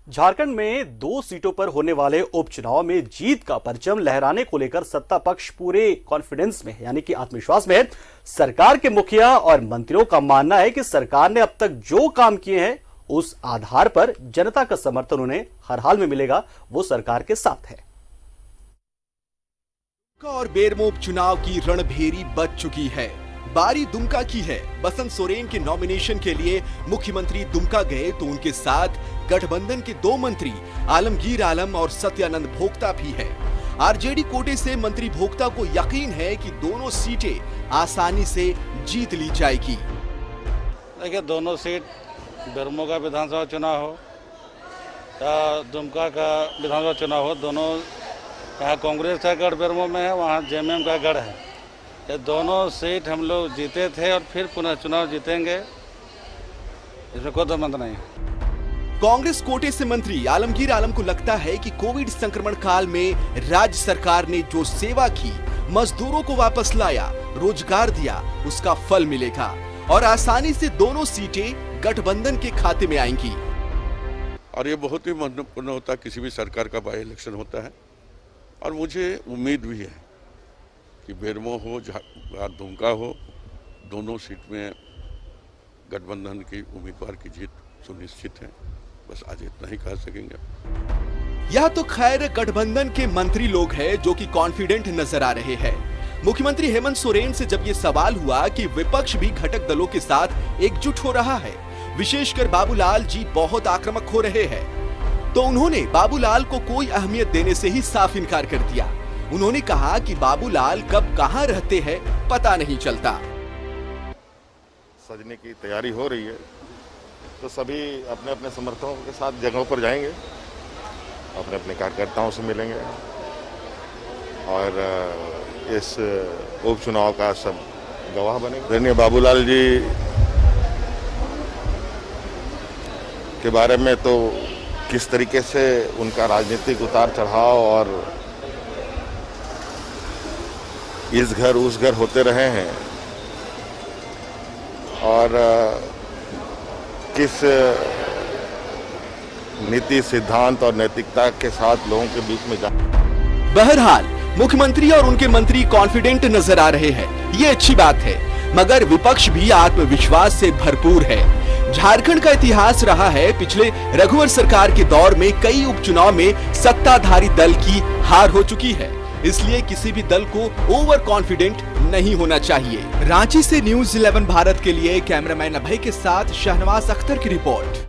झारखंड में 2 सीटों पर होने वाले उपचुनाव में जीत का परचम लहराने को लेकर सत्ता पक्ष पूरे कॉन्फिडेंस में यानी कि आत्मविश्वास में है। सरकार के मुखिया और मंत्रियों का मानना है कि सरकार ने अब तक जो काम किए हैं उस आधार पर जनता का समर्थन उन्हें हर हाल में मिलेगा, वो सरकार के साथ है। और बेरमो उपचुनाव की रणभेरी बज चुकी है। बारी दुमका की है। बसंत सोरेन के नॉमिनेशन के लिए मुख्यमंत्री दुमका गए तो उनके साथ गठबंधन के 2 मंत्री आलमगीर आलम और सत्यानंद भोक्ता भी है। आरजेडी कोटे से मंत्री भोक्ता को यकीन है कि दोनों सीटें आसानी से जीत ली जाएगी। देखिए, दोनों सीट बेरमो का विधानसभा चुनाव हो या दुमका का विधानसभा चुनाव हो, दोनों यहाँ कांग्रेस का गढ़ बेरमो में है, वहाँ जेएमएम का गढ़ है। ये दोनों सीट हम लोग जीते थे और फिर पुनः चुनाव जीतेंगे, इसमें कोई दो मत नहीं। कांग्रेस कोटे से मंत्री आलमगीर आलम को लगता है कि कोविड संक्रमण काल में राज्य सरकार ने जो सेवा की, मजदूरों को वापस लाया, रोजगार दिया, उसका फल मिलेगा और आसानी से दोनों सीटें गठबंधन के खाते में आएंगी। और ये बहुत ही महत्वपूर्ण होता है, किसी भी सरकार का बाई इलेक्शन होता है। और मुझे उम्मीद भी है कि बेरमो हो या दुमका हो, दोनों सीट में गठबंधन की उम्मीदवार की जीत सुनिश्चित है। बस आज इतना ही कह सकेंगे। यह तो खैर गठबंधन के मंत्री लोग हैं जो कि कॉन्फिडेंट नजर आ रहे हैं। मुख्यमंत्री हेमंत सोरेन से जब ये सवाल हुआ कि विपक्ष भी घटक दलों के साथ एकजुट हो रहा है, विशेषकर बाबूलाल जी बहुत आक्रामक हो रहे हैं, तो उन्होंने बाबूलाल को कोई अहमियत देने से ही साफ इनकार कर दिया। उन्होंने कहा कि बाबूलाल कब कहां रहते हैं पता नहीं चलता। सजने की तैयारी हो रही है तो सभी अपने अपने समर्थकों के साथ जगहों पर जाएंगे, अपने अपने कार्यकर्ताओं से मिलेंगे और इस उपचुनाव का सब गवाह बनेंगे। आदरणीय बाबूलाल जी के बारे में तो किस तरीके से उनका राजनीतिक उतार चढ़ाव और इस घर उस घर होते रहे हैं और किस नीति, सिद्धांत और नैतिकता के साथ लोगों के बीच में जा। बहरहाल मुख्यमंत्री और उनके मंत्री कॉन्फिडेंट नजर आ रहे हैं, ये अच्छी बात है, मगर विपक्ष भी आत्मविश्वास से भरपूर है। झारखंड का इतिहास रहा है, पिछले रघुवर सरकार के दौर में कई उपचुनाव में सत्ताधारी दल की हार हो चुकी है, इसलिए किसी भी दल को ओवर कॉन्फिडेंट नहीं होना चाहिए। रांची से न्यूज़ 11 भारत के लिए कैमरामैन अभय के साथ शहनवाज अख्तर की रिपोर्ट।